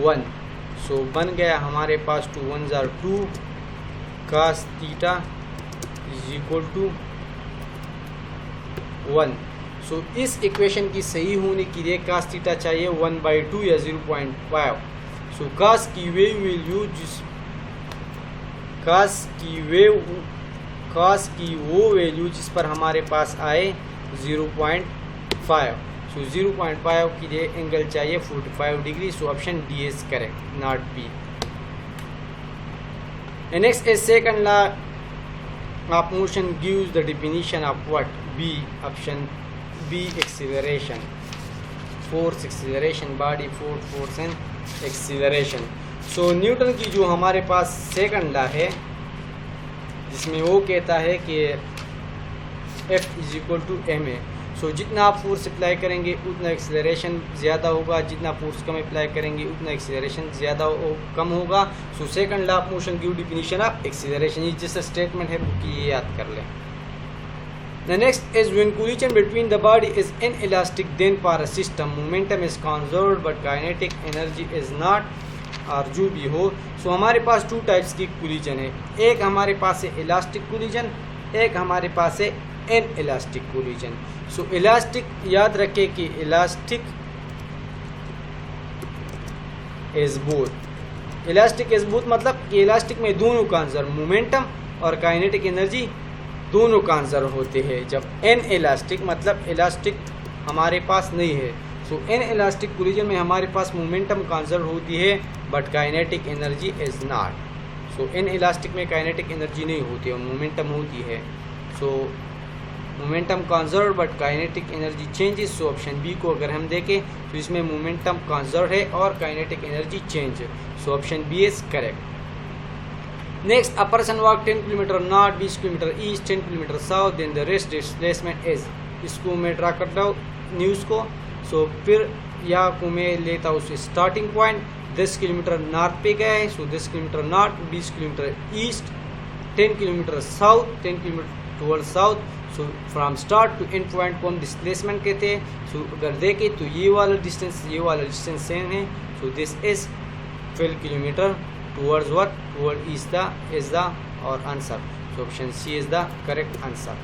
1। सो बन गया हमारे पास 2 1 ज़ार 2 cos theta is equal to 1। So इस इक्वेशन की सही होने के लिए cos थीटा चाहिए 1/2 या 0.5। सो cos की वैल्यू cos की वो वैल्यू जिस पर हमारे पास आए 0.5। सो 0.5 के लिए एंगल चाहिए 45 degree. So option D is correct, not B. Next is second law of motion gives the definition of what? B, option B acceleration, force acceleration, body force and acceleration. So Newton की जो हमारे पास second law है जिसमें वो कहता है कि F is equal to M A. So जितना आप फोर्स अप्लाई करेंगे उतना एक्सीलरेशन ज़्यादा होगा, जितना फोर्स कम अप्लाई करेंगे उतना एक्सीलरेशन कम होगा। So second law of motion give definition of acceleration. ये जैसा स्टेटमेंट है वो ये याद कर लें। The next is when collision between the body is inelastic, then for a system momentum is conserved but kinetic energy is not, और जो भी हो। सो हमारे पास 2 टाइप्स की कोलिजन है। एक हमारे पास है इलास्टिक कोलिजन, एक हमारे पास है इनइलास्टिक कोलिजन। सो इलास्टिक याद रखें कि elastic is both. Elastic is both मतलब कि इलास्टिक में दोनों का आंसर मोमेंटम और काइनेटिक एनर्जी दोनों का आंसर होते हैं। जब इनइलास्टिक मतलब इलास्टिक हमारे पास नहीं है। सो इनइलास्टिक कोलिजन में हमारे पास मोमेंटम कंजर्व होती है but kinetic energy is not. So inelastic में काइनेटिक एनर्जी नहीं होती और मोमेंटम होती है। So momentum conserve but kinetic energy changes. So option B को अगर हम देखें तो इसमें मोमेंटम कंजर्व है और काइनेटिक एनर्जी चेंज है। So option B is correct. Next, a person walk 10 kilometre north, 20 kilometre east, 10 kilometre south, then the rest displacement is. इसको मैं ड्रा करता हूँ न्यूज़ को। सो फिर यहाँ को मैं लेता हूँ स्टार्टिंग पॉइंट 10 किलोमीटर नॉर्थ पे गया है। So 10 kilometre north, 20 kilometre east, 10 kilometre south, 10 kilometre toward south. So from start to end point को हम डिस्प्लेसमेंट कहते हैं। सो अगर देखें तो ये वाला डिस्टेंस सेम है। So this is 12 kilometre towards what? Toward east is the और answer. So option C is the correct answer.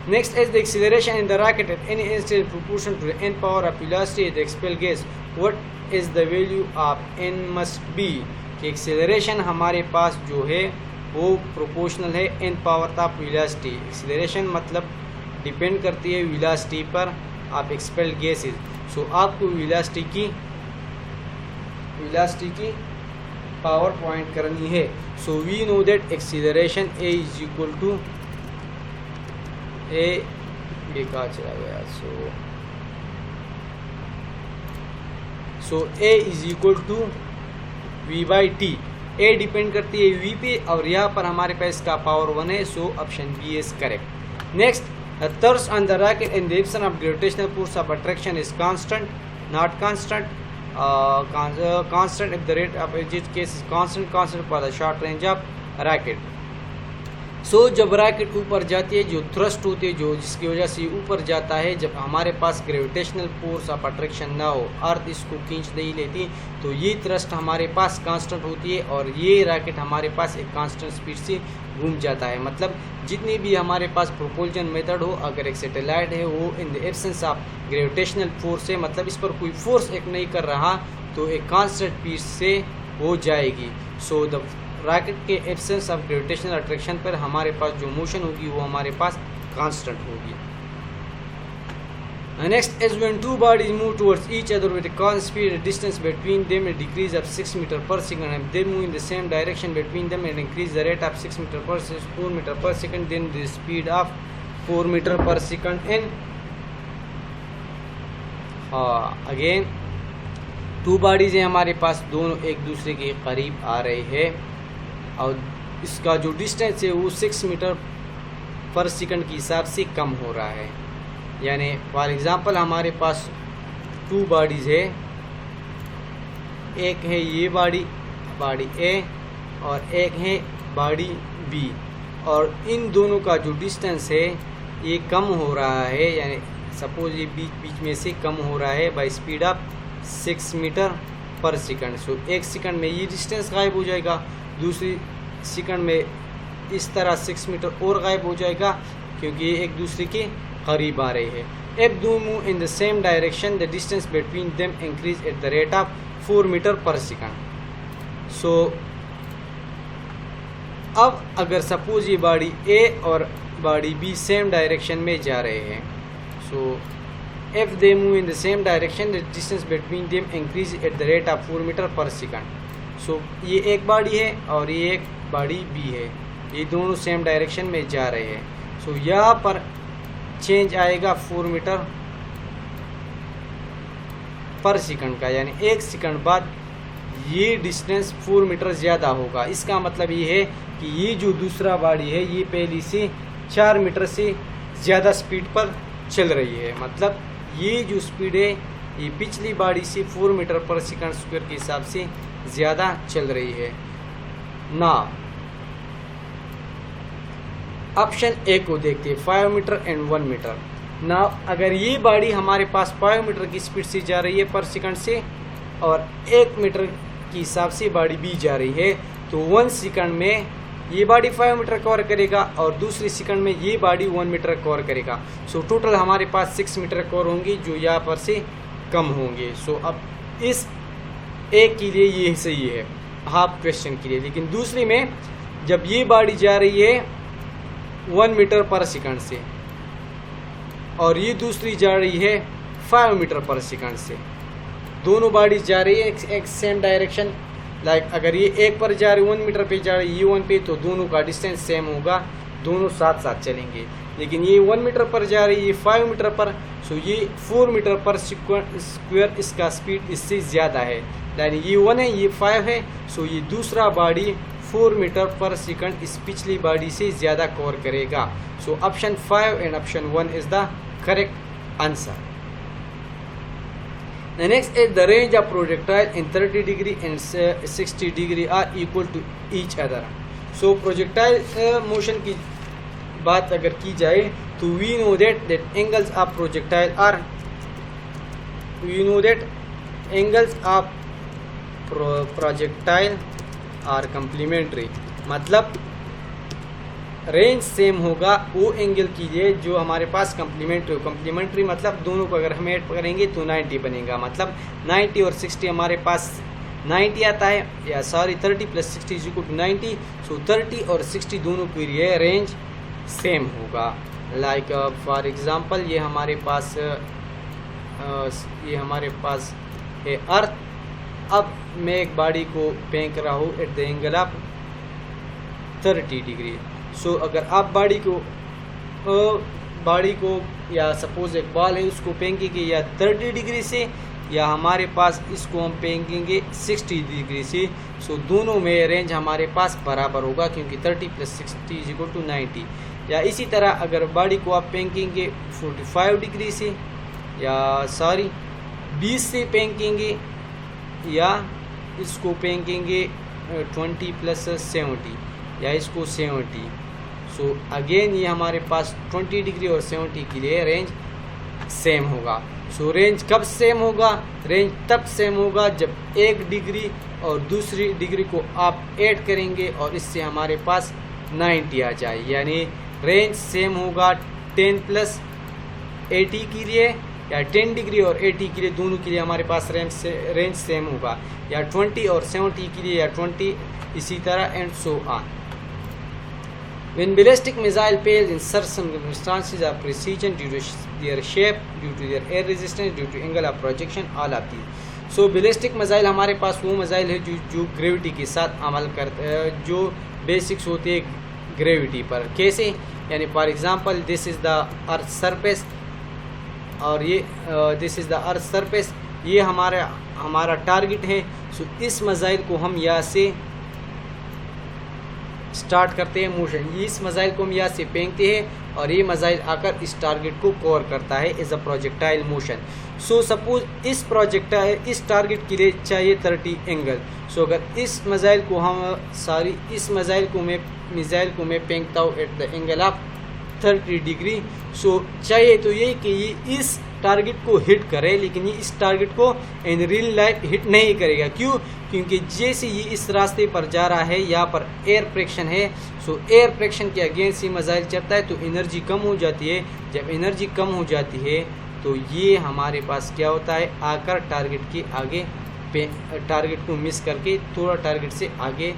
Next is the acceleration in the rocket at any instant proportion to the n power of velocity at the expelled gas. What is the value of n must be? कि acceleration हमारे पास जो है वो proportional है n power of velocity. acceleration मतलब depend करती है वेलोसिटी पर आप एक्सपेल्ड गैसेज। सो आपको वेलोसिटी की पावर पॉइंट करनी है। So we know that acceleration a is equal to A भी कहाँ चला गया? So A is equal to V by T. A depend करती है वी पे और यहाँ पर हमारे पास इसका पावर 1 है। So option B is correct. Next, thrust on the rocket and the action of gravitational force of attraction is constant, not constant, constant if the rate of exit gas is constant for the short range of rocket. So जब rocket ऊपर जाती है, जो thrust होती है जो जिसकी वजह से ऊपर जाता है, जब हमारे पास ग्रेविटेशनल फोर्स ऑफ अट्रैक्शन ना हो, अर्थ इसको खींच नहीं लेती, तो ये थ्रस्ट हमारे पास कांस्टेंट होती है और ये रॉकेट हमारे पास एक कांस्टेंट स्पीड से घूम जाता है। मतलब जितनी भी हमारे पास प्रोपल्जन मेथड हो, अगर एक सैटेलाइट है वो in the absence of gravitational force है, मतलब इस पर कोई फोर्स एक नहीं कर रहा, तो एक कांस्टेंट स्पीड से हो जाएगी। सो द रॉकेट के एब्सेंस ऑफ ग्रेविटेशनल अट्रैक्शन पर हमारे पास जो मोशन होगी वो हमारे पास कांस्टेंट होगी। Next is when two bodies move towards each other with constant speed, distance between them decrease of 6 metre per second and they move in the same direction between them and increase the rate of 6 metre per 4 metre per second, then the speed of 4 metre per second in again two bodies हैं हमारे पास, दोनों एक दूसरे के करीब आ रहे हैं और इसका जो डिस्टेंस है वो 6 मीटर पर सेकंड के हिसाब से कम हो रहा है। यानी फॉर एग्ज़ाम्पल हमारे पास 2 बॉडीज़ है, एक है ये बॉडी ए और एक है बॉडी बी, और इन दोनों का जो डिस्टेंस है ये कम हो रहा है, यानी सपोज ये बीच में से कम हो रहा है by speed of 6 metre per second. सो एक सेकंड में ये डिस्टेंस गायब हो जाएगा, दूसरी सेकंड में इस तरह 6 मीटर और गायब हो जाएगा क्योंकि ये एक दूसरे के करीब आ रहे हैं। If they move in the same direction, the distance between them increase at the rate of 4 metre per second. सो अब अगर सपोज ये बॉडी ए और बॉडी बी सेम डायरेक्शन में जा रहे हैं, so if they move in the same direction the distance between them increase at the rate of 4 metre per second. So ये एक बॉडी है और ये एक बॉडी बी है, ये दोनों सेम डायरेक्शन में जा रहे हैं। सो यहाँ पर चेंज आएगा 4 मीटर पर सेकंड का, यानी एक सेकंड बाद ये डिस्टेंस 4 मीटर ज़्यादा होगा। इसका मतलब ये है कि ये जो दूसरा बॉडी है ये पहली से 4 मीटर से ज़्यादा स्पीड पर चल रही है। मतलब ये जो स्पीड है ये पिछली बॉडी से 4 मीटर पर सेकंड स्क्वायर के हिसाब से ज़्यादा चल रही है ना। ऑप्शन ए को देखते हैं, 5 मीटर एंड 1 मीटर। ना अगर ये बॉडी हमारे पास 5 मीटर की स्पीड से जा रही है पर सेकंड से और 1 मीटर के हिसाब से बॉडी बी जा रही है, तो 1 सेकंड में ये बॉडी 5 मीटर कवर करेगा और दूसरी सेकंड में ये बॉडी 1 मीटर कवर करेगा। सो टोटल हमारे पास 6 मीटर कवर होंगे जो यहाँ पर से कम होंगे। सो अब इस एक के लिए ये सही है हाफ क्वेश्चन के लिए, लेकिन दूसरी में जब ये बॉडी जा रही है 1 मीटर पर सेकंड से और ये दूसरी जा रही है 5 मीटर पर सेकंड से, दोनों बॉडी जा रही है एक सेम डायरेक्शन। लाइक अगर ये एक पर जा रही 1 मीटर पे जा रही है, ये 1 पे, तो दोनों का डिस्टेंस सेम होगा, दोनों साथ साथ चलेंगे। लेकिन ये 1 मीटर पर जा रही है, ये 5 मीटर पर, सो ये 4 मीटर पर स्क्वायर इसका स्पीड इससे ज़्यादा है, यानी ये 1 है ये 5 है। सो ये दूसरा बॉडी 4 मीटर पर सेकंड इस पिछली बॉडी से ज़्यादा कवर करेगा। So option 5 and option 1 is the correct answer. The next is the range of projectile in 30 degree and 60 degree are equal to each other. So projectile motion की बात अगर की जाए तो we know that angles of projectile are complementary। मतलब range same होगा वो angle कीजिए जो हमारे पास कम्प्लीमेंट्री मतलब दोनों को अगर हम ऐड करेंगे तो 90 बनेगा। मतलब 90 और 60 हमारे पास 90 आता है, या सॉरी 30 + 60 = 90। सो 30 और 60 दोनों के लिए रेंज सेम होगा। लाइक फॉर एग्जांपल ये हमारे पास है अर्थ। अब मैं एक बॉडी को फेंक रहा हूँ at the angle of 30 degree. So अगर आप बॉडी को या सपोज एक बॉल है उसको फेंकेंगे या 30 डिग्री से, या हमारे पास इसको हम फेंकेंगे 60 डिग्री से, सो दोनों में रेंज हमारे पास बराबर होगा क्योंकि 30 + 60 = 90। या इसी तरह अगर बॉडी को आप फेंकेंगे 45 डिग्री से, या सॉरी 20 से फेंकेंगे, या इसको फेंकेंगे 20 + 70, या इसको 70। सो अगेन ये हमारे पास 20 डिग्री और 70 के लिए रेंज सेम होगा। सो रेंज कब सेम होगा? रेंज तब सेम होगा जब एक डिग्री और दूसरी डिग्री को आप ऐड करेंगे और इससे हमारे पास 90 आ जाए, यानी रेंज सेम होगा 10 + 80 के लिए, या 10 डिग्री और 80 के लिए, दोनों के लिए हमारे पास रेंज सेम होगा, या 20 और 70 के लिए, या 20 इसी तरह and so on. When ballistic missile fails in certain circumstances of precision due to their shape, due to their air resistance, due to angle of projection, all of these. So ballistic missile हमारे पास वो missile है जो gravity के साथ अमल करते हैं, जो basics होते हैं ग्रेविटी पर। कैसे? यानी for example this is the earth surface, और ये this is the earth surface, ये हमारा टारगेट है। सो इस मिसाइल को हम यहाँ से स्टार्ट करते हैं मोशन, इस मिसाइल को हम यहाँ से फेंकते हैं और ये मिसाइल आकर इस टारगेट को कवर करता है as a projectile motion. So suppose इस टारगेट के लिए चाहिए 30 एंगल। सो अगर इस मिसाइल को मैं फेंकता हूँ at the angle of 30 degree, so चाहिए तो ये कि ये इस टारगेट को हिट करे, लेकिन ये इस टारगेट को इन रियल लाइफ हिट नहीं करेगा। क्यों? क्योंकि जैसे ये इस रास्ते पर जा रहा है, यहाँ पर एयर फ्रिक्शन है, सो एयर फ्रिक्शन के अगेंस्ट ये मिसाइल चलता है तो एनर्जी कम हो जाती है। जब एनर्जी कम हो जाती है तो ये हमारे पास क्या होता है, आकर टारगेट के आगे टारगेट को मिस करके थोड़ा टारगेट से आगे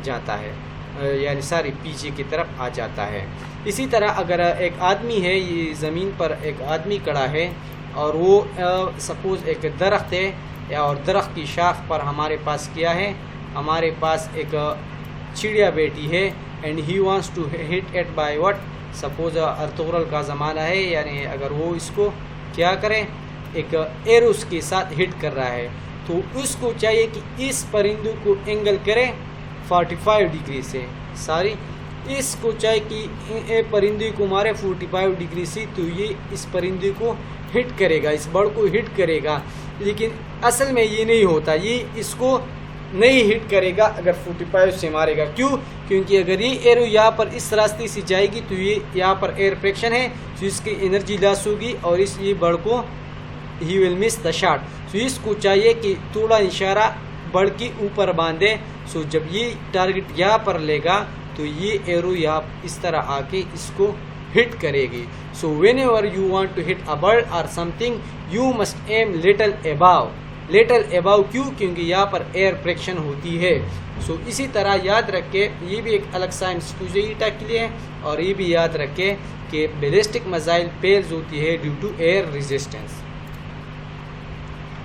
जाता है, यानी सारी पीछे की तरफ आ जाता है। इसी तरह अगर एक आदमी है, ये ज़मीन पर एक आदमी खड़ा है और वो सपोज़ एक दरख्त है और दरख्त की शाख पर हमारे पास क्या है, हमारे पास एक चिड़िया बैठी है and he wants to hit it by what, suppose Ertugrul का ज़माना है, यानी अगर वो इसको क्या करें, एक एरोस के साथ हिट कर रहा है तो उसको चाहिए कि इस परिंदे को एंगल करें 45 डिग्री से, सॉरी इसको चाहिए कि परिंदे को मारे 45 डिग्री से, तो ये इस परिंदे को हिट करेगा, इस बर्ड को हिट करेगा। लेकिन असल में ये नहीं होता, ये इसको नहीं हिट करेगा अगर 45 से मारेगा। क्यों? क्योंकि अगर ये एरो यहाँ पर इस रास्ते से जाएगी तो ये यहाँ पर एयर फ्रिक्शन है, तो इसकी एनर्जी लॉस होगी और इस ये बर्ड को he will miss the shot. तो इसको चाहिए कि थोड़ा इशारा बर्ड के ऊपर बांधे। सो जब ये टारगेट यहाँ पर लेगा तो ये एरो यहाँ इस तरह आके इसको हिट करेगी। So whenever you want to hit a bird or something you must aim little above, little above. क्यों? क्योंकि यहाँ पर एयर फ्रिक्शन होती है। सो इसी तरह याद रखे, ये भी एक अलग सा इंस्टूजेटा के लिए है, और ये भी याद रखे कि बैलिस्टिक मिसाइल फेल्स होती है due to air resistance.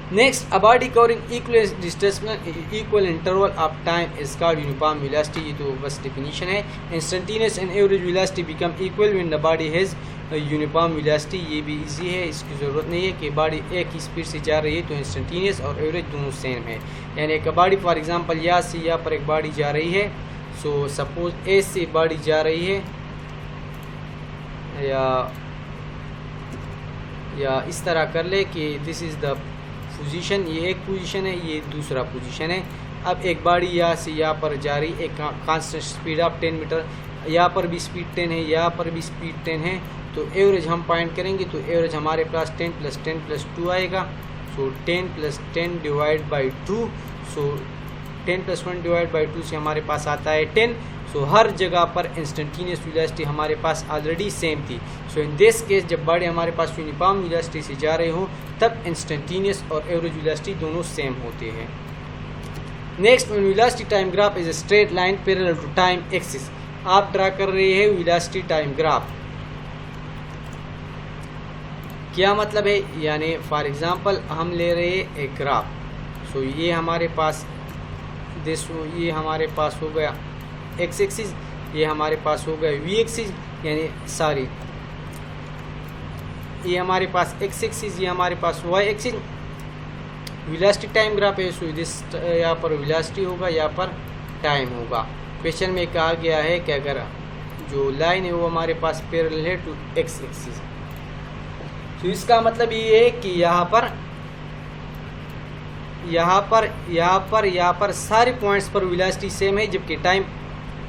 Next, a body covering equal interval of time is called uniform velocity। ये तो बस डेफिनेशन है। Instantaneous and average velocity become equal when the body has uniform velocity. ये भी easy है, इसकी ज़रूरत नहीं है कि बॉडी एक ही स्पीड से जा रही है तो इंस्टेंटेनियस और एवरेज दोनों सेम है। यानी एक बॉडी फॉर एग्जांपल यहाँ से यहाँ पर एक बॉडी जा रही है, सो सपोज ए से बॉडी जा रही है या इस तरह कर ले कि दिस इज़ द पोजीशन, ये एक पोजीशन है, ये दूसरा पोजीशन है। अब एक बॉडी यहाँ से यहाँ पर जा रही, एक कांस्टेंट स्पीड ऑफ 10 मीटर, यहाँ पर भी स्पीड 10 है, यहाँ पर भी स्पीड 10 है, तो एवरेज हम फाइंड करेंगे तो एवरेज हमारे पास 10 + 10 + 2 आएगा। सो 10 + 10 divide by 2, so 10 + 1 divide by 2 से हमारे पास आता है 10। सो हर जगह पर इंस्टेंटेनियस वेलोसिटी हमारे पास ऑलरेडी सेम थी। सो इन दिस केस जब बॉडी हमारे पास यूनिफॉर्म वेलोसिटी से जा रहे हो तब इंस्टेंटेनियस और एवरेज वेलोसिटी दोनों सेम होते हैं। Next, velocity time graph is a straight line parallel to time axis. आप ड्रा कर रहे हैं वेलोसिटी टाइम ग्राफ, क्या मतलब है? यानी फॉर एग्जांपल हम ले रहे हैं एक ग्राफ, सो ये हमारे पास ये हमारे पास हो गया एक्स एक्सिस, ये हमारे पास हो गया वी एक्सिस, यानी सॉरी ये हमारे पास एक्स एक्सिस, ये हमारे पास Y axis. Velocity time graph है, सो दिस यहाँ पर वेलोसिटी होगा, यहाँ पर टाइम होगा। क्वेश्चन में कहा गया है कि अगर जो लाइन है वो हमारे पास पैरेलल है टू एक्स एक्सिस, तो इसका मतलब ये है कि यहाँ पर सारे पॉइंट्स पर वेलोसिटी सेम है जबकि टाइम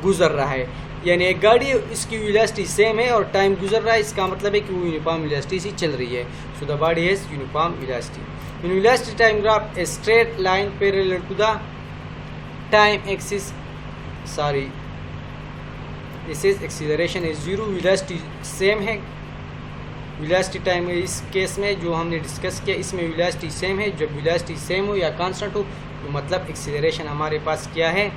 गुजर रहा है। यानी एक गाड़ी इसकी वेलोसिटी सेम है और टाइम गुजर रहा है, इसका मतलब है कि वो यूनिफॉर्म वेलोसिटी से चल रही है। So the body has uniform velocity. In velocity time graph a straight line parallel to the time axis, sorry this is acceleration is 0, velocity same है। वेलोसिटी टाइम इस केस में जो हमने डिस्कस किया इसमें वेलोसिटी सेम है। जब velocity same हो या कांस्टेंट हो तो मतलब एक्सीलरेशन हमारे पास क्या है,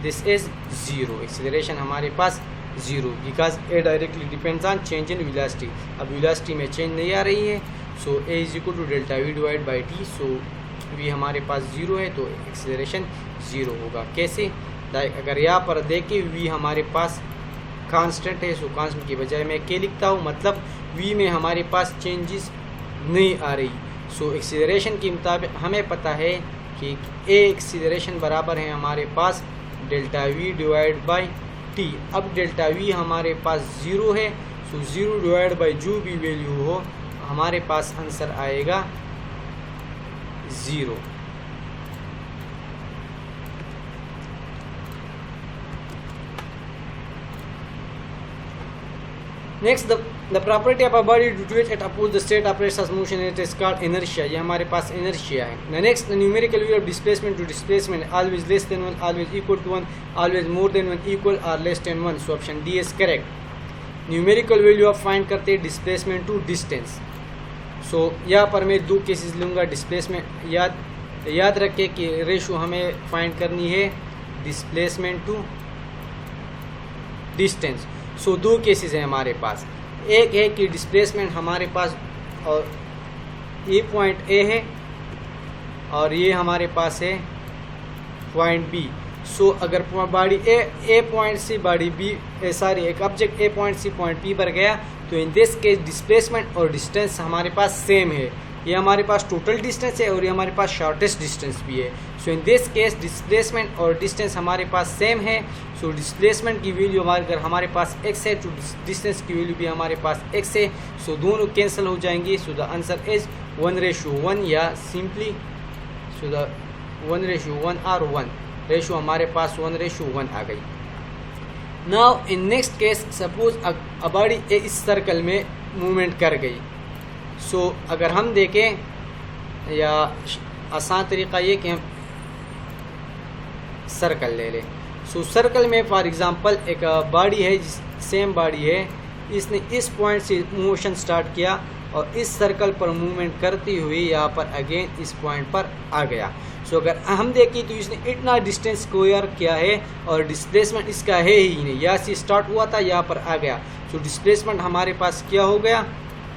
दिस इज 0, एक्सीलरेशन हमारे पास 0 because A directly depends on change in velocity. अब वेलोसिटी में चेंज नहीं आ रही है, so A is equal to delta V divide by T. So V हमारे पास 0 है तो एक्सीलरेशन 0 होगा। कैसे? अगर यहाँ पर देखें वी हमारे पास कांस्टेंट है, सो कांस्टेंट की बजाय मैं के लिखता हूँ, मतलब वी में हमारे पास चेंजेस नहीं आ रही। सो एक्सीलरेशन के मुताबिक हमें पता है कि ए एक्सीलरेशन बराबर है हमारे पास delta V divide by T. अब डेल्टा वी हमारे पास 0 है, सो 0 डिवाइड बाई जो भी वैल्यू हो हमारे पास आंसर आएगा 0। Next, the the property of a body to which it oppose the state operates as motion it is called inertia, ये हमारे पास इनर्शिया है। The next, the numerical value of displacement to displacement always less than 1, always equal to 1, always more than 1, equal or less than 1। So option D is correct. Numerical value of find करते हैं displacement to distance. सो यहाँ पर मैं 2 cases लूँगा displacement. याद रखें कि ratio हमें फाइंड करनी है displacement to distance. So 2 cases हैं हमारे पास। एक है कि डिस्प्लेसमेंट हमारे पास और ये पॉइंट ए है और ये हमारे पास है पॉइंट बी। सो अगर बॉडी ए पॉइंट से बॉडी बी एक ऑब्जेक्ट ए पॉइंट से पॉइंट बी पर गया तो इन दिस केस डिस्प्लेसमेंट और डिस्टेंस हमारे पास सेम है। ये हमारे पास टोटल डिस्टेंस है और ये हमारे पास शॉर्टेस्ट डिस्टेंस भी है। सो इन दिस केस डिस्प्लेसमेंट और डिस्टेंस हमारे पास सेम है। सो डिस्प्लेसमेंट की वैल्यू अगर हमारे पास x है तो डिस्टेंस की वैल्यू भी हमारे पास x है। सो दोनों कैंसिल हो जाएंगी। सो द आंसर इज 1:1 या सिंपली सो द 1:1 और 1 रेशो हमारे पास 1:1 आ गई। Now in next case suppose a body इस सर्कल में मूवमेंट कर गई। सो अगर हम देखें या आसान तरीका ये कि हम सर्कल ले लें। सो सर्कल में फॉर एग्जांपल एक बॉडी है, सेम बॉडी है, इसने इस पॉइंट से मोशन स्टार्ट किया और इस सर्कल पर मूवमेंट करती हुई यहाँ पर अगेन इस पॉइंट पर आ गया। सो अगर हम देखें तो इसने इतना डिस्टेंस कवर किया है और डिस्प्लेसमेंट इसका है ही नहीं, यहाँ से स्टार्ट हुआ था यहाँ पर आ गया। सो डिस्प्लेसमेंट हमारे पास क्या हो गया,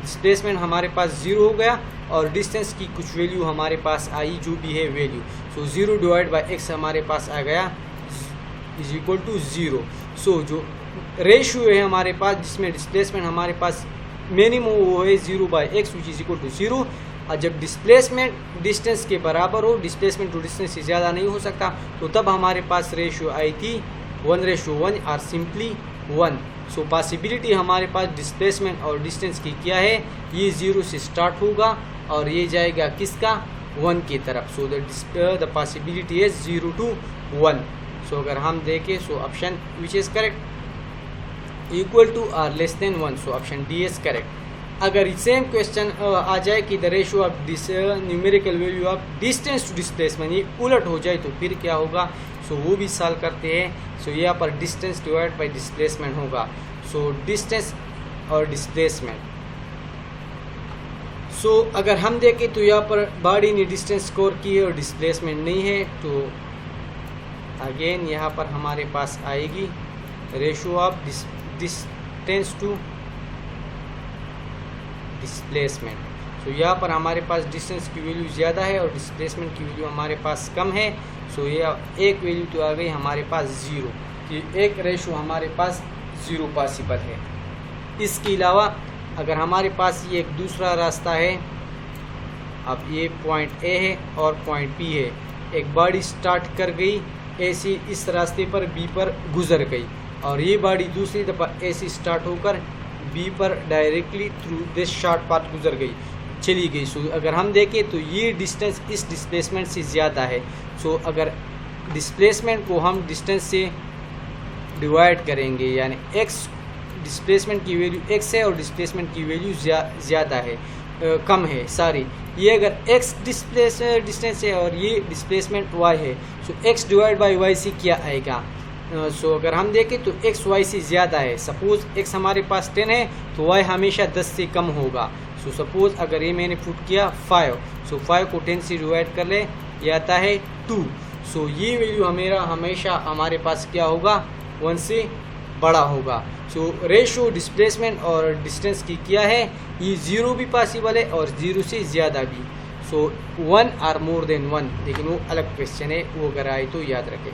डिस्प्लेसमेंट हमारे पास 0 हो गया और डिस्टेंस की कुछ वैल्यू हमारे पास आई जो भी है value. So 0 divide by x हमारे पास आ गया इज इक्वल टू 0। सो जो रेशियो है हमारे पास जिसमें डिस्प्लेसमेंट हमारे पास मिनिमम वो है 0/x which is equal to 0। और जब डिस्प्लेसमेंट डिस्टेंस के बराबर हो, डिस्प्लेसमेंट टू डिस्टेंस से ज़्यादा नहीं हो सकता, तो तब हमारे पास रेशियो आई थी 1:1 और सिंपली 1। सो पॉसिबिलिटी हमारे पास डिस्प्लेसमेंट और डिस्टेंस की क्या है, ये 0 से स्टार्ट होगा और ये जाएगा किसका 1 की तरफ। So the possibility is 0 to 1। So अगर हम देखें so option which is correct equal to और less than 1। So option D is correct. अगर सेम क्वेश्चन आ जाए कि the ratio of numerical value of distance to displacement ये उलट हो जाए तो फिर क्या होगा, सो वो भी सॉल्व करते हैं। सो यहाँ पर डिस्टेंस डिवाइड बाय डिस्प्लेसमेंट होगा। सो डिस्टेंस और डिस्प्लेसमेंट। सो अगर हम देखें तो यहाँ पर बॉडी ने डिस्टेंस स्कोर की है और डिस्प्लेसमेंट नहीं है, तो अगेन यहाँ पर हमारे पास आएगी ratio of distance to displacement. So यहाँ पर हमारे पास डिस्टेंस की वैल्यू ज़्यादा है और डिस्प्लेसमेंट की वैल्यू हमारे पास कम है। सो ये एक वैल्यू तो आ गई हमारे पास 0 कि एक रेशो हमारे पास 0 पॉसिबल है। इसके अलावा अगर हमारे पास ये एक दूसरा रास्ता है, अब ये पॉइंट ए है और पॉइंट बी है, एक बॉडी स्टार्ट कर गई ए से इस रास्ते पर बी पर गुजर गई और ये बॉडी दूसरी दफ़ा ए से स्टार्ट होकर बी पर directly through this short path गुजर गई, चली गई। सो अगर हम देखें तो ये डिस्टेंस इस डिस्प्लेसमेंट से ज़्यादा है। सो अगर डिस्प्लेसमेंट को हम डिस्टेंस से डिवाइड करेंगे यानी x डिस्प्लेसमेंट की वैल्यू x है और डिस्प्लेसमेंट की वैल्यू ज़्यादा है, कम है सॉरी, ये अगर x डिस्टेंस है और ये डिस्प्लेसमेंट y है, सो x डिवाइड बाई y से क्या आएगा। सो अगर हम देखें तो x y से ज़्यादा है। सपोज़ x हमारे पास 10 है तो y हमेशा 10 से कम होगा। सो सपोज़ अगर ये मैंने पुट किया 5, सो 5 को 10 से डिवाइड कर ले, ये आता है 2। सो ये वैल्यू हमेशा हमारे पास क्या होगा, 1 से बड़ा होगा। सो रेशो डिस्प्लेसमेंट और डिस्टेंस की क्या है, ये 0 भी पॉसिबल है और 0 से ज़्यादा भी। सो 1 और मोर देन 1, लेकिन वो अलग क्वेश्चन है, वो अगर आए तो याद रखें।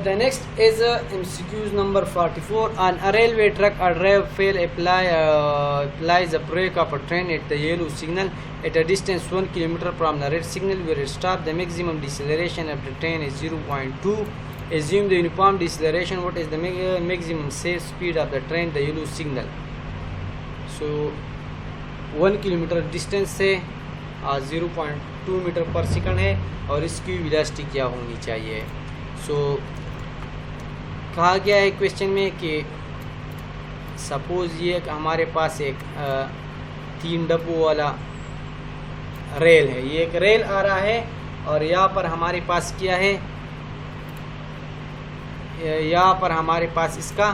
The next is MCQs number 44. On a railway track, a driver fail applies a brake of a train at the yellow signal at a distance 1 km from the red signal where it stops. The maximum deceleration of the train is 0.2. Assume the uniform deceleration. What is the maximum safe speed of the train? The yellow signal. So 1 km distance से 0.2 metre per second है और इसकी velocity क्या होनी चाहिए। सो कहा गया है क्वेश्चन में कि सपोज़ ये हमारे पास एक 3 डब्बों वाला रेल है, ये एक रेल आ रहा है और यहाँ पर हमारे पास क्या है, यहाँ पर हमारे पास इसका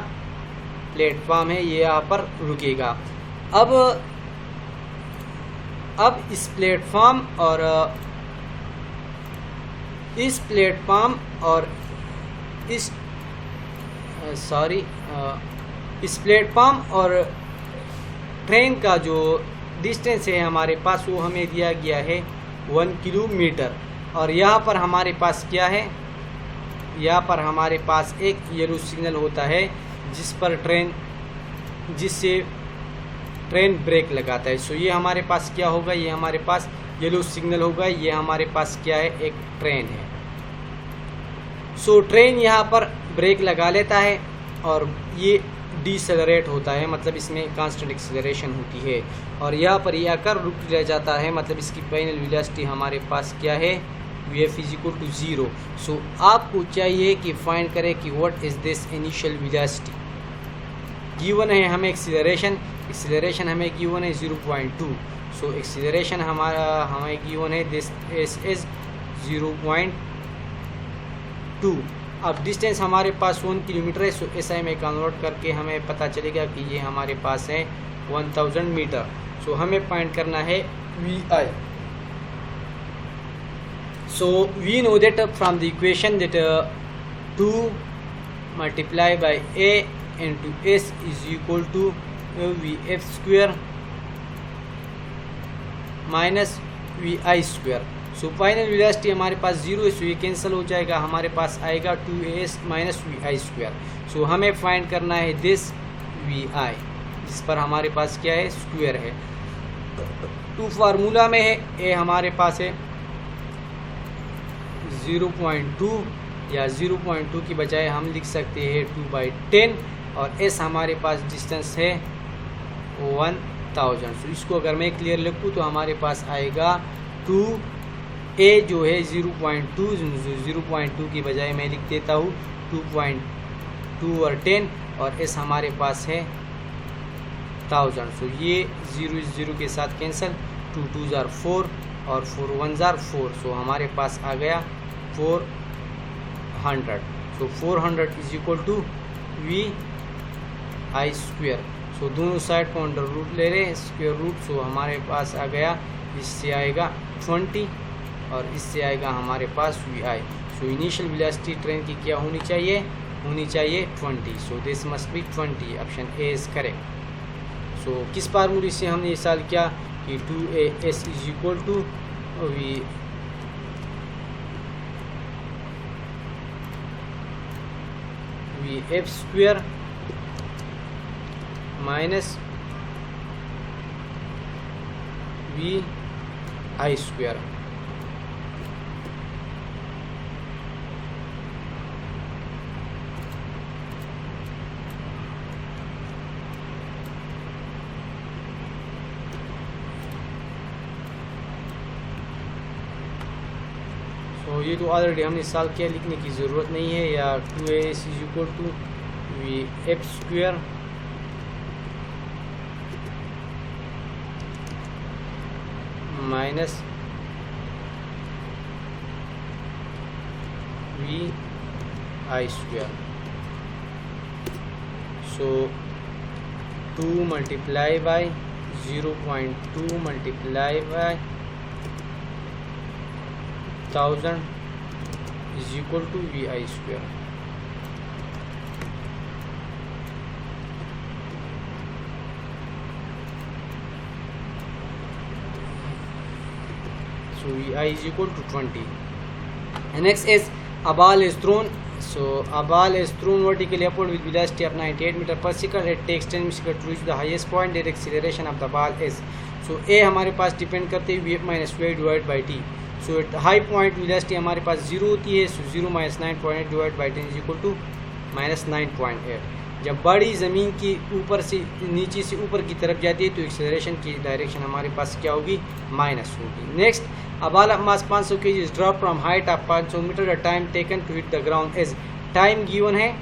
प्लेटफॉर्म है, ये यहाँ पर रुकेगा। अब इस प्लेटफॉर्म और इस प्लेटफॉर्म और इस प्लेटफॉर्म और ट्रेन का जो डिस्टेंस है हमारे पास वो हमें दिया गया है 1 किलोमीटर। और यहाँ पर हमारे पास क्या है, यहाँ पर हमारे पास एक येलो सिग्नल होता है जिससे ट्रेन ब्रेक लगाता है। सो ये हमारे पास क्या होगा, ये हमारे पास येलो सिग्नल होगा, ये हमारे पास क्या है, एक ट्रेन है। सो ट्रेन यहाँ पर ब्रेक लगा लेता है और ये डिसेलरेट होता है, मतलब इसमें कांस्टेंट एक्सेलरेशन होती है और यहाँ पर ये आकर रुक रह जाता है, मतलब इसकी फाइनल वेलोसिटी हमारे पास क्या है, Vf = 0। सो आपको चाहिए कि फाइंड करें कि what is this initial velocity. Given है हमें एक्सीलरेशन हमें गिवन है 0.2। सो एक्सीलरेशन हमें गिवन है दिस इज 0.2। अब डिस्टेंस हमारे पास 1 किलोमीटर है। सो SI में कन्वर्ट करके हमें पता चलेगा कि ये हमारे पास है 1000 मीटर। सो हमें फाइंड करना है VI। So we know that from the equation that 2 multiplied by A into S is equal to Vf square minus Vi square। So final velocity हमारे पास 0 है, सो ये कैंसिल हो जाएगा, हमारे पास आएगा 2AS माइनस Vi स्क्वायर। सो हमें फाइंड करना है दिस Vi, जिस पर हमारे पास क्या है, स्क्वायर है। 2 फार्मूला में है, ए हमारे पास है 0.2 या 0.2 की बजाय हम लिख सकते हैं 2/10 और S हमारे पास डिस्टेंस है 1000। सो इसको अगर मैं क्लियर लिखूँ तो हमारे पास आएगा 2A जो है 0.2 की बजाय मैं लिख देता हूँ 2.2 और 10 और S हमारे पास है 1000। सो ये 0 के साथ कैंसिल, 2 2s are 4 और 4 1s are 4। सो हमारे पास आ गया 400। So 400 is equal to Vi square. So दोनों साइड को अंडर रूट ले रहे हैं, स्क्वायर रूट। सो हमारे पास आ गया, इससे आएगा 20 और इससे आएगा हमारे पास Vi। So initial velocity train की क्या होनी चाहिए 20। So this must be 20। Option A is correct. So किस फार्मूले से हमने ये सवाल किया कि 2AS is equal to Vf square minus Vi square. तो ये तो ऑलरेडी हमने सॉल्व किया, लिखने की ज़रूरत नहीं है। या 2AS is equal to Vf square minus Vi square. So 2 multiply by 0.2 multiply by 1000 is equal to Vi square। So Vi is equal to 20। And next is a ball is thrown। So a ball is thrown vertically upward with velocity of 98 meter per second। It takes 10 seconds to reach the highest point। The acceleration of the ball is। So A हमारे पास depend करते हैं Vf minus Vi divided by T। So at high point velocity हमारे पास 0 होती है। सो 0 minus 9.8 divide by 10 is equal to minus 9.8। जब बड़ी ज़मीन की ऊपर से नीचे से ऊपर की तरफ जाती है तो एक्सेलरेशन की डायरेक्शन हमारे पास क्या होगी, माइनस होगी। Next, a ball of mass 500 kg is drop from height of 500 metre. The time taken to hit the ground is. Time given है,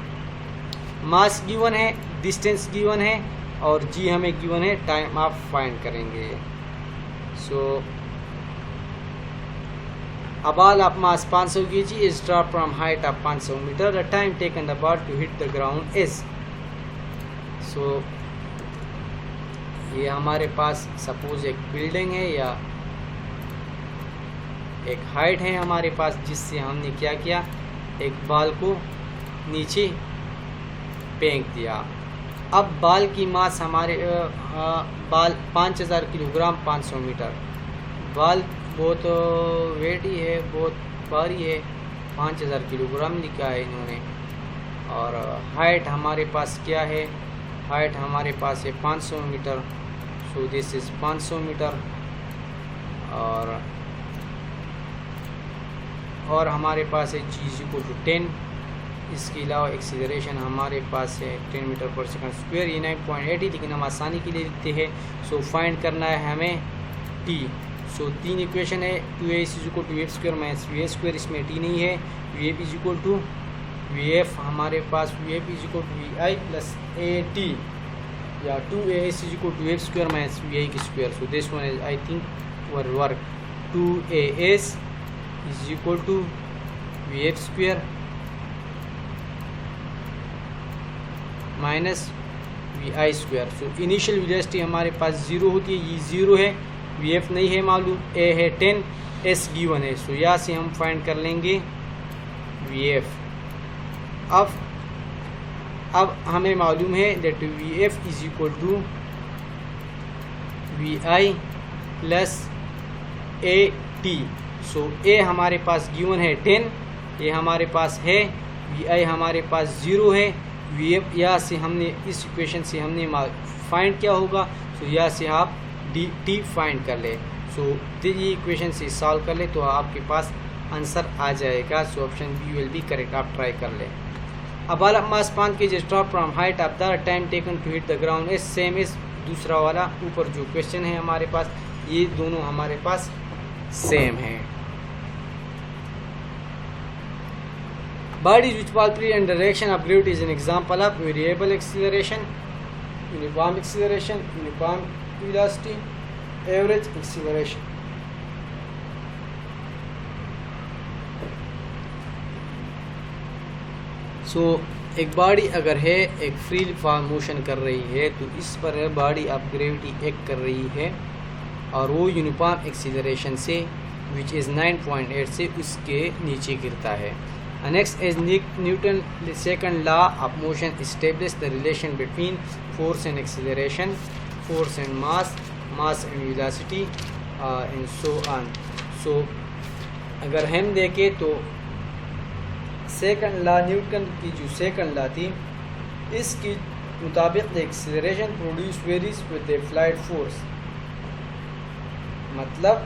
मास गिवन है, डिस्टेंस गिवन है और जी हमें गिवन है, टाइम आप फाइंड करेंगे। सो a ball of mass 500 kg is dropped from height of 500 meter. The time taken the ball to hit the ground is. So ये हमारे पास सपोज एक बिल्डिंग है या एक हाइट है हमारे पास, जिससे हमने क्या किया, एक बॉल को नीचे फेंक दिया। अब बॉल की मास हमारे बॉल 5000 किलोग्राम 500 मीटर। बॉल बहुत वेटी है, बहुत भारी है, 5000 किलोग्राम लिखा है इन्होंने। और हाइट हमारे पास क्या है, हाइट हमारे पास है 500 metre. So this is 500 metre. और हमारे पास है g=10। इसके अलावा एक्सीलरेशन हमारे पास है 10 मीटर पर सेकंड स्क्वायर, ये 9.80, लेकिन हम आसानी के लिए लिखते हैं। सो फाइंड करना है हमें t। सो 3 इक्वेशन है, 2a=f² माइनस va², इसमें t नहीं है। vf हमारे पास vf=vi प्लस at, या 2as=f² minus vi²। So this one is I think work 2as vf² minus vi²। So initial velocity हमारे पास 0 होती है, ये 0 है, vf नहीं है मालूम, a है 10, s गिवन है। सो यहाँ से हम फाइंड कर लेंगे vf। अब हमें मालूम है that vf=vi plus at। So a हमारे पास गिवन है 10, ये हमारे पास है, vi हमारे पास 0 है, vf यहाँ से हमने इस इक्वेशन से हमने फाइंड क्या होगा। सो यहाँ से आप dt फाइंड कर ले। सो ये इक्वेशन से सॉल्व कर ले तो आपके पास आंसर आ जाएगा। So option B will be correct, आप ट्राई कर ले। अब वाला mass 5 kg drop from height of the time taken to hit the ground is same is दूसरा वाला ऊपर जो क्वेश्चन है हमारे पास, ये दोनों हमारे पास सेम है। Bodies which fall free under direction of gravity is an example of variable acceleration, uniform acceleration, uniform velocity, average acceleration. सो एक बॉडी अगर है एक फ्री फॉर्म मोशन कर रही है तो इस पर बॉडी ऑफ ग्रेविटी एक्ट कर रही है और वो यूनिफॉर्म एक्सीलरेशन से विच इज़ 9.8 से उसके नीचे गिरता है। Next is Newton second law of motion establish the relation between force and acceleration, force and mass, mass and velocity and so on. So अगर हम देखें तो सेकंड लॉ, न्यूटन की जो सेकंड लॉ थी, इसकी मुताबिक acceleration produce varies with the applied force. मतलब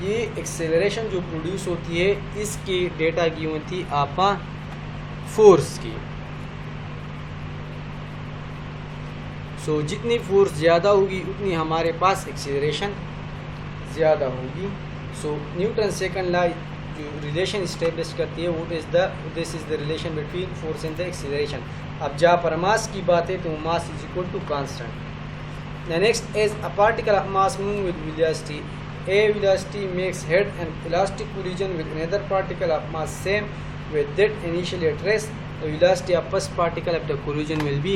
ये एक्सेलरेशन जो प्रोड्यूस होती है इसकी डेटा गिवन थी आपा फोर्स की। सो जितनी फोर्स ज़्यादा होगी उतनी हमारे पास एक्सेलरेशन ज़्यादा होगी। सो न्यूटन सेकंड लॉ जो रिलेशन इस्टेब्लिश करती है वो this is the relation between force and the acceleration. अब जहाँ पर मास की बात है तो mass is equal to constant. The next is a particle of mass moving with velocity. A velocity makes head and elastic collision with another particle of mass same with that initially at rest. The velocity of first particle of the collision will be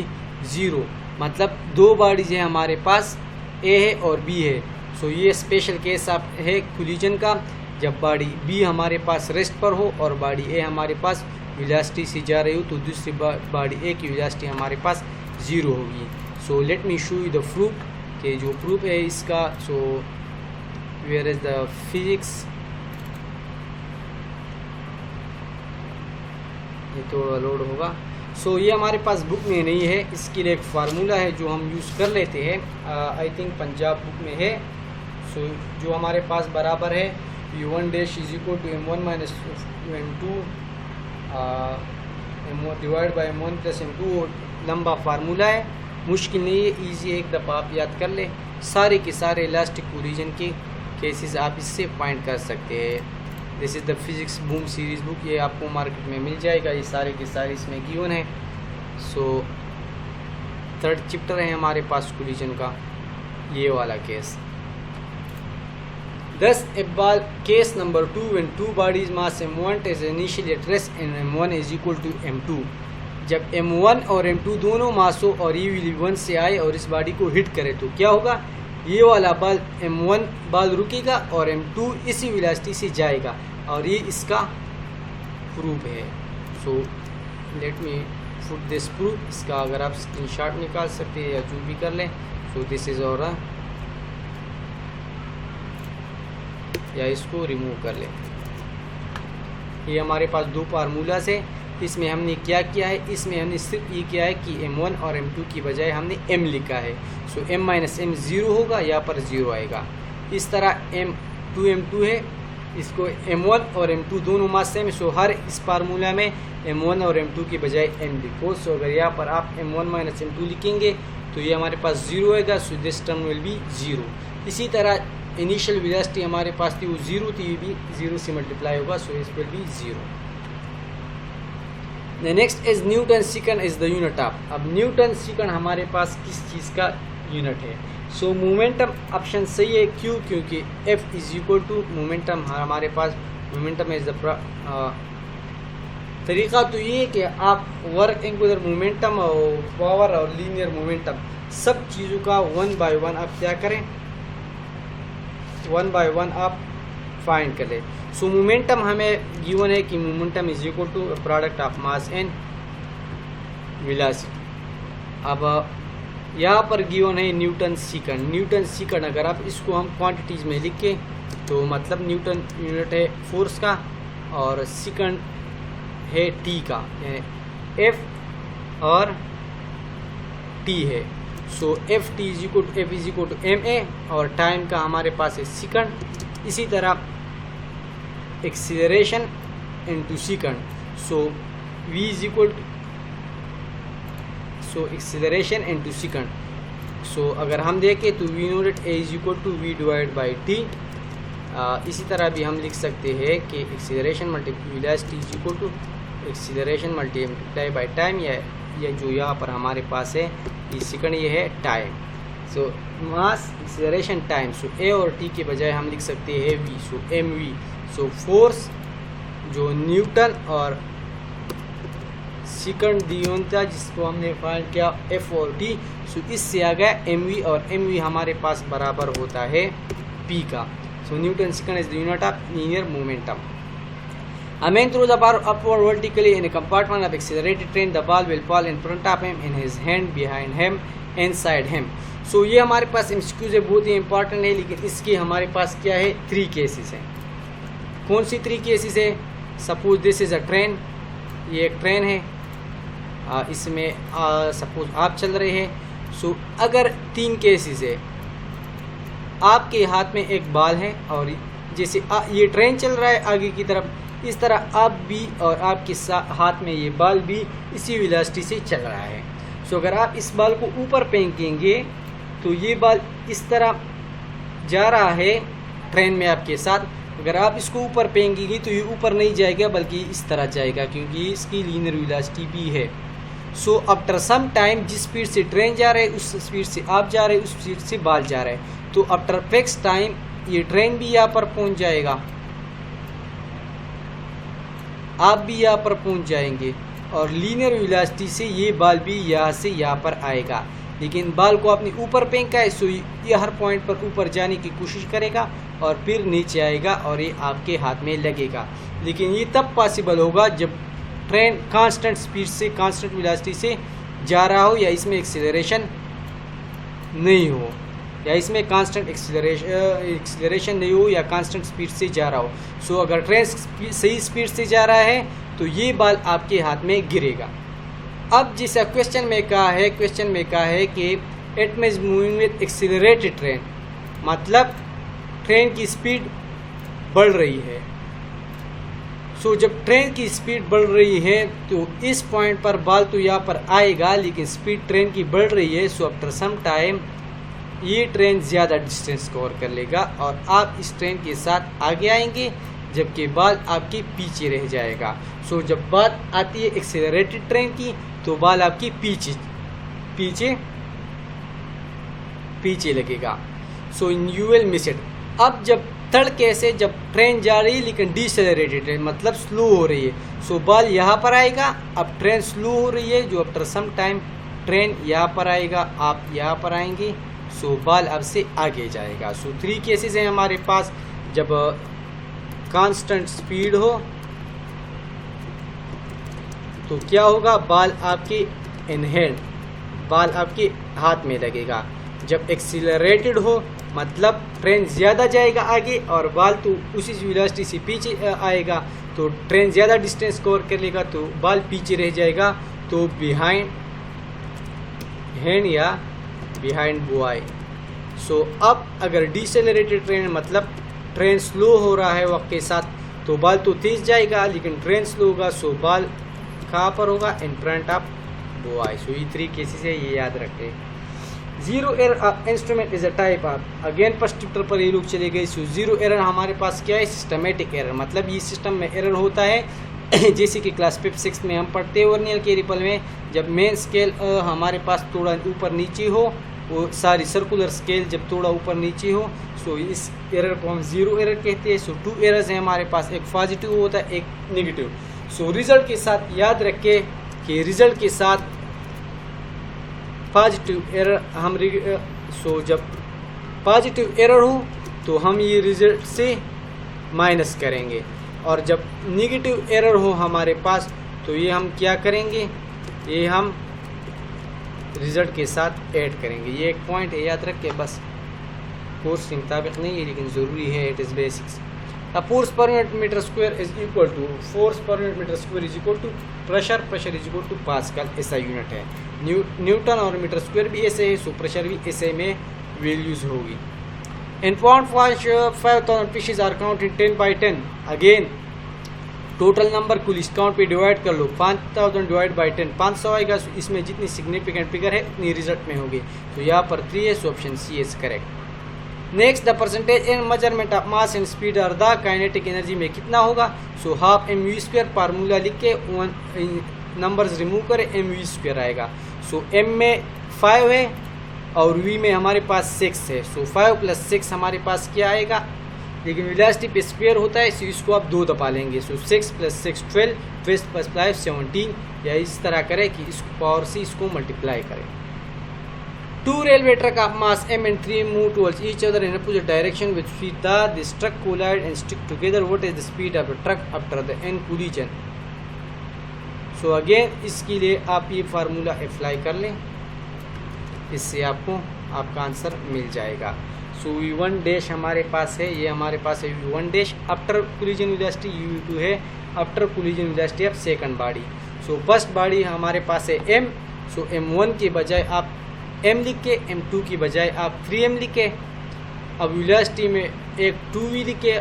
0. मतलब दो bodies है हमारे पास, A है और B है। सो ये special case आप है कोलिजन का, जब बॉडी B हमारे पास रेस्ट पर हो और बॉडी A हमारे पास वेलोसिटी से जा रही हो तो दूसरी बॉडी A की वेलोसिटी हमारे पास 0 होगी। सो let me show you the proof कि जो प्रूफ है इसका। So where is the physics, ये थोड़ा लोड होगा। सो ये हमारे पास बुक में नहीं है, इसके लिए एक फार्मूला है जो हम यूज़ कर लेते हैं, आई थिंक पंजाब बुक में है। सो जो हमारे पास बराबर है v1 dash is equal to m1 minus m2 divide by m1 plus m2। लंबा फार्मूला है, मुश्किल नहीं है, इजी है, एक दफ़ा आप याद कर लें। सारे के सारे इलास्टिक कोलिजन के केसेस आप इससे फाइंड कर सकते हैं। This is the physics boom series book, ये आपको मार्केट में मिल जाएगा, ये सारे के सारे इसमें गिवन है। सो थर्ड चैप्टर है हमारे पास कोलिजन का, ये वाला case. Thus, case number 2, when two bodies mass m1 is initially at rest and m1 is equal to m2। जब m1 और m2 दोनों मासों और ये v1 से आए और इस बॉडी को हिट करे तो क्या होगा, ये वाला बल m1 बल रुकेगा और m2 इसी वेलोसिटी से जाएगा, और ये इसका प्रूफ है। सो let me put this proof. इसका अगर आप स्क्रीनशॉट निकाल सकते हैं या जो भी कर लें। सो दिस इज और या इसको रिमूव कर लें। ये हमारे पास दो फार्मूला से, इसमें हमने क्या किया है, इसमें हमने सिर्फ ये किया है कि m1 और m2 की बजाय हमने m लिखा है। सो m माइनस m 0 होगा, यहाँ पर 0 आएगा। इस तरह m2 है, इसको m1 और m2 दोनों मास सेम, सो हर इस फार्मूला में m1 और m2 की बजाय m लिखो। सो अगर यहाँ पर आप m1 माइनस m2 लिखेंगे तो ये हमारे पास 0 आएगा। So this term will be 0। इसी तरह इनिशियल वेलोसिटी हमारे पास थी वो 0 थी, ये भी 0 से मल्टीप्लाई होगा। सो इस will be 0। The next is Newton second is the unit of. अब न्यूटन सेकंड हमारे पास किस चीज़ का यूनिट है। सो मोमेंटम ऑप्शन सही है, क्यों, क्योंकि F is equal to momentum. हमारे पास मोमेंटम इज द तरीका तो ये है कि आप वर्क एंगुलर मोमेंटम और पावर और लीनियर मोमेंटम सब चीज़ों का 1 बाय 1 आप क्या करें, 1 बाय 1 आप फाइंड कर ले। सो मोमेंटम हमें गिवन है कि momentum is equal to product of mass and velocity. अब यहाँ पर गिवन है न्यूटन सेकंड। न्यूटन सेकंड अगर आप इसको हम क्वांटिटीज़ में लिखें तो मतलब न्यूटन यूनिट है फोर्स का और सेकंड है टी का, यानी एफ और टी है। So F T is equal to M A और टाइम का हमारे पास है सेकंड। इसी तरह acceleration into second. So V is equal to acceleration into second. So अगर हम देखें तो we know that A is equal to V divide by T. इसी तरह भी हम लिख सकते हैं कि acceleration multiply velocity is equal to acceleration multiply by time, या जो यहाँ पर हमारे पास है ये सेकंड, ये है time. So mass acceleration time. So A और टी के बजाय हम लिख सकते हैं V. So M V. So force जो न्यूटन और सेकंड दियोन था जिसको हमने फाइंड किया एफ और टी। सो इससे आ गया एम वी, और एम वी हमारे पास बराबर होता है पी का। So Newton second is the unit of linear momentum. A man throws a bar upward vertically in a compartment of accelerated train. The ball will fall in front of him, in his hand, behind him, inside him. So ये हमारे पास MCQ से बहुत ही important है, लेकिन इसकी हमारे पास क्या है, 3 केसेस हैं। कौन सी 3 केसेस है? Suppose this is a train, ये एक ट्रेन है, इसमें सपोज आप चल रहे हैं। सो अगर 3 केसेस है, आपके हाथ में एक बॉल है और जैसे ये ट्रेन चल रहा है आगे की तरफ, इस तरह आप भी और आपके हाथ में ये बॉल भी इसी वेलोसिटी से चल रहा है। सो अगर आप इस बॉल को ऊपर फेंकेंगे तो ये बॉल इस तरह जा रहा है ट्रेन में आपके साथ। अगर आप इसको ऊपर फेंकेंगे तो ये ऊपर नहीं जाएगा बल्कि इस तरह जाएगा, क्योंकि इसकी लीनियर वेलोसिटी भी है। सो आफ्टर सम टाइम जिस स्पीड से ट्रेन जा रहे है उस स्पीड से आप जा रहे हैं, उस स्पीड से बॉल जा रहा है। तो आफ्टर फिक्स टाइम ये ट्रेन भी यहाँ पर पहुँच जाएगा, आप भी यहाँ पर पहुँच जाएंगे, और लीनियर वेलोसिटी से ये बॉल भी यहाँ से यहाँ पर आएगा। लेकिन बॉल को आपने ऊपर फेंका है, सो ये हर पॉइंट पर ऊपर जाने की कोशिश करेगा और फिर नीचे आएगा और ये आपके हाथ में लगेगा। लेकिन ये तब पॉसिबल होगा जब ट्रेन कांस्टेंट स्पीड से, कांस्टेंट वेलोसिटी से जा रहा हो, या इसमें एक्सीलरेशन नहीं हो, या इसमें कांस्टेंट एक्सीलरेशन नहीं हो, या कांस्टेंट स्पीड से जा रहा हो। सो अगर ट्रेन सही स्पीड से जा रहा है तो ये बॉल आपके हाथ में गिरेगा। अब जैसा क्वेश्चन में कहा है कि it means moving with accelerated train, मतलब ट्रेन की स्पीड बढ़ रही है। सो जब ट्रेन की स्पीड बढ़ रही है तो इस पॉइंट पर बॉल तो यहाँ पर आएगा, लेकिन स्पीड ट्रेन की बढ़ रही है। सो आफ्टर सम टाइम ये ट्रेन ज़्यादा डिस्टेंस कवर कर लेगा और आप इस ट्रेन के साथ आगे आएंगे, जबकि बाल आपकी पीछे रह जाएगा। सो जब बात आती है एक्सेलरेटेड ट्रेन की तो बाल आपकी पीछे लगेगा। So you will miss it. अब जब थर्ड केस है, जब ट्रेन जा रही है लेकिन डिसेलरेटेड है, मतलब स्लो हो रही है, सो बाल यहाँ पर आएगा। अब ट्रेन स्लो हो रही है, जो आफ्टर सम टाइम ट्रेन यहाँ पर आएगा, आप यहाँ पर आएंगे, सो बाल अब से आगे जाएगा। सो 3 केसेस हैं हमारे पास। जब कांस्टेंट स्पीड हो तो क्या होगा, बाल आपके इन हैंड, बाल आपके हाथ में लगेगा। जब एक्सीलरेटेड हो मतलब ट्रेन ज़्यादा जाएगा आगे और बाल तो उसी वेलोसिटी से पीछे आएगा, तो ट्रेन ज़्यादा डिस्टेंस कवर कर लेगा तो बाल पीछे रह जाएगा, तो बिहाइंड हैंड या बिहाइंड बॉय। सो अब अगर डिसेलरेटेड ट्रेन मतलब ट्रेन स्लो हो रहा है वक्त के साथ, तो बाल तो तेज जाएगा, लेकिन ट्रेन स्लो होगा, सो बाल कहाँ पर होगा, इन फ्रंट ऑफ बॉय। सो ये 3 केसेस है, ये याद रखें। Zero error instrument is a type of, again first chapter पर ये लोग चले गए। सो जीरो एरर हमारे पास क्या है, सिस्टमेटिक एरर, मतलब ये सिस्टम में एरर होता है जैसे कि क्लास 5 6 में हम पढ़ते हैं वर्नियर कैलिपर में, जब मेन स्केल हमारे पास थोड़ा ऊपर नीचे हो, वो सारी सर्कुलर स्केल जब थोड़ा ऊपर नीचे हो, सो इस एरर को हम जीरो एरर कहते हैं। सो 2 एरर्स हैं हमारे पास, एक पॉजिटिव होता है, एक नेगेटिव। सो रिजल्ट के साथ याद रखें कि रिजल्ट के साथ पॉजिटिव एरर हम सो जब पॉजिटिव एरर हो तो हम ये रिजल्ट से माइनस करेंगे, और जब नेगेटिव एरर हो हमारे पास तो ये हम क्या करेंगे, ये हम रिजल्ट के साथ ऐड करेंगे। ये एक पॉइंट है, याद रख के बस, कोर्स के मुताबिक नहीं है लेकिन ज़रूरी है, it is basics. A force per unit meter square is equal to force per unit meter square is equal to pressure is equal to Pascal, ऐसा यूनिट है। न्यूटन और मीटर स्क्वायर भी ऐसे है, सो प्रेशर भी ऐसे में values होगी। In pond 5000 fishes are counted 10 by 10, again total number कुल इस काउंट पे डिवाइड कर लो, 5000 डिवाइड बाई 10 500 आएगा। इसमें जितनी सिग्निफिकेंट फिगर है उतनी रिजल्ट में होगी, तो यहाँ पर 3 है, so option C is correct. Next the percentage in measurement of mass and speed और द काइनेटिक एनर्जी में कितना होगा, सो हाफ mv² फार्मूला लिख के नंबर्स रिमूव करें, mv² आएगा। सो m में 5 है और v में हमारे पास 6 है, सो 5 + 6 हमारे पास क्या आएगा, लेकिन वेलोसिटी पे स्क्वायर होता है, सो इसको आप 2 दबा लेंगे। सो 6 + 6 12, 5 + 5 17, या इस तरह करें कि इसको पावर से इसको मल्टीप्लाई करें। 2 railway truck of mass m and 3 move towards each other in opposite direction with speed this truck collide and stick together. What is the speed of the truck after the end collision? So again इसके लिए आप ये formula apply कर लें, इससे आपको आपका answer मिल जाएगा। सो v1 डैश हमारे पास है, ये हमारे पास है v1 dash after collision velocity, u2 है after collision velocity of second body. So first body हमारे पास है m, सो m1 के बजाय आप m लिख के, m2 की बजाय आप 3m लिखे। अब वेलोसिटी में एक 2v लिखे,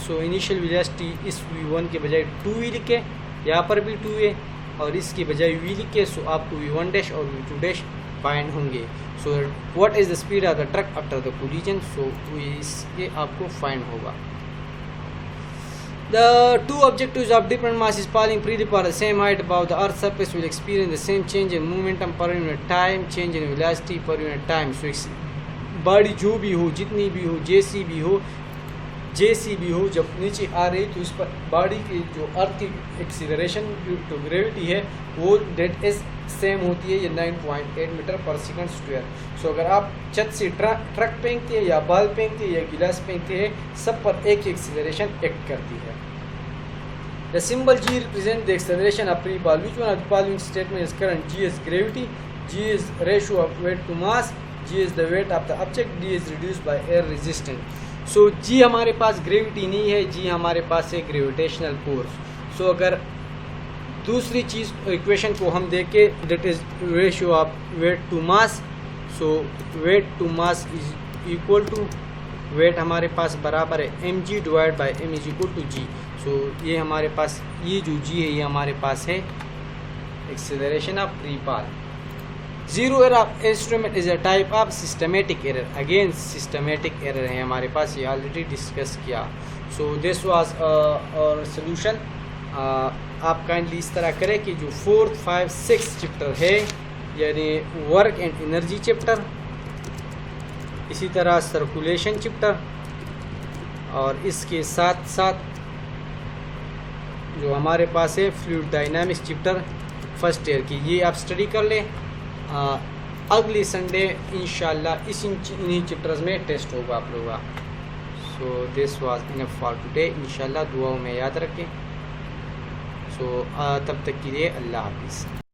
सो इनिशियल वेलोसिटी इस v1 के बजाय 2v लिखे, यहाँ पर भी 2 है और इसकी बजाय v लिखे, सो आपको v1 डैश और v2 डैश फाइंड होंगे। So what is the speed of the truck after the collision, so इसके आपको फाइंड होगा। The 2 objectives of different masses falling freely for the same height above the Earth's surface will experience the same change in momentum per unit time, change in velocity per unit time. So body जो भी हो, जितनी भी हो, जैसी भी हो, जब नीचे आ रही तो इस पर बॉडी की जो अर्थ की एक्सीलरेशन टू ग्रेविटी है वो डेट इज सेम होती है, ये 9.8 मीटर पर सेकंड स्क्वायर। सो अगर आप छत से ट्रक फेंकते हैं या बाल फेंकते हैं या गिलास फेंकते हैं, सब पर एक ही एक्सीलरेशन एक्ट करती है। The symbol G represent the acceleration of free fall. Which one of the following statement is correct? G is gravity, G is ratio of weight to mass, G is the weight of the object, D is reduced by air resistance. So G हमारे पास gravity नहीं है, G हमारे पास है gravitational force. सो अगर दूसरी चीज़ equation को हम देखें, that is ratio of weight to mass. So weight to mass is equal to, weight हमारे पास बराबर है mg divide by m is equal to g। सो ये हमारे पास ये जो g है ये हमारे पास है acceleration of free fall. Zero error of instrument is a type of systematic error. Again systematic error है हमारे पास, ये ऑलरेडी डिस्कस किया। सो दिस वाज और सोल्यूशन। आप काइंडली इस तरह करें कि जो 4th, 5th, 6th चैप्टर है यानी वर्क एंड एनर्जी चैप्टर, इसी तरह सर्कुलेशन चैप्टर, और इसके साथ साथ जो हमारे पास है fluid dynamics chapter first year की, ये आप स्टडी कर लें। अगली संडे इंशाल्लाह इन्हीं चैप्टर्स में टेस्ट होगा आप लोगों का। So this was enough for today. इंशाल्लाह दुआओं में याद रखें। सो तब तक के लिए अल्लाह हाफिज़।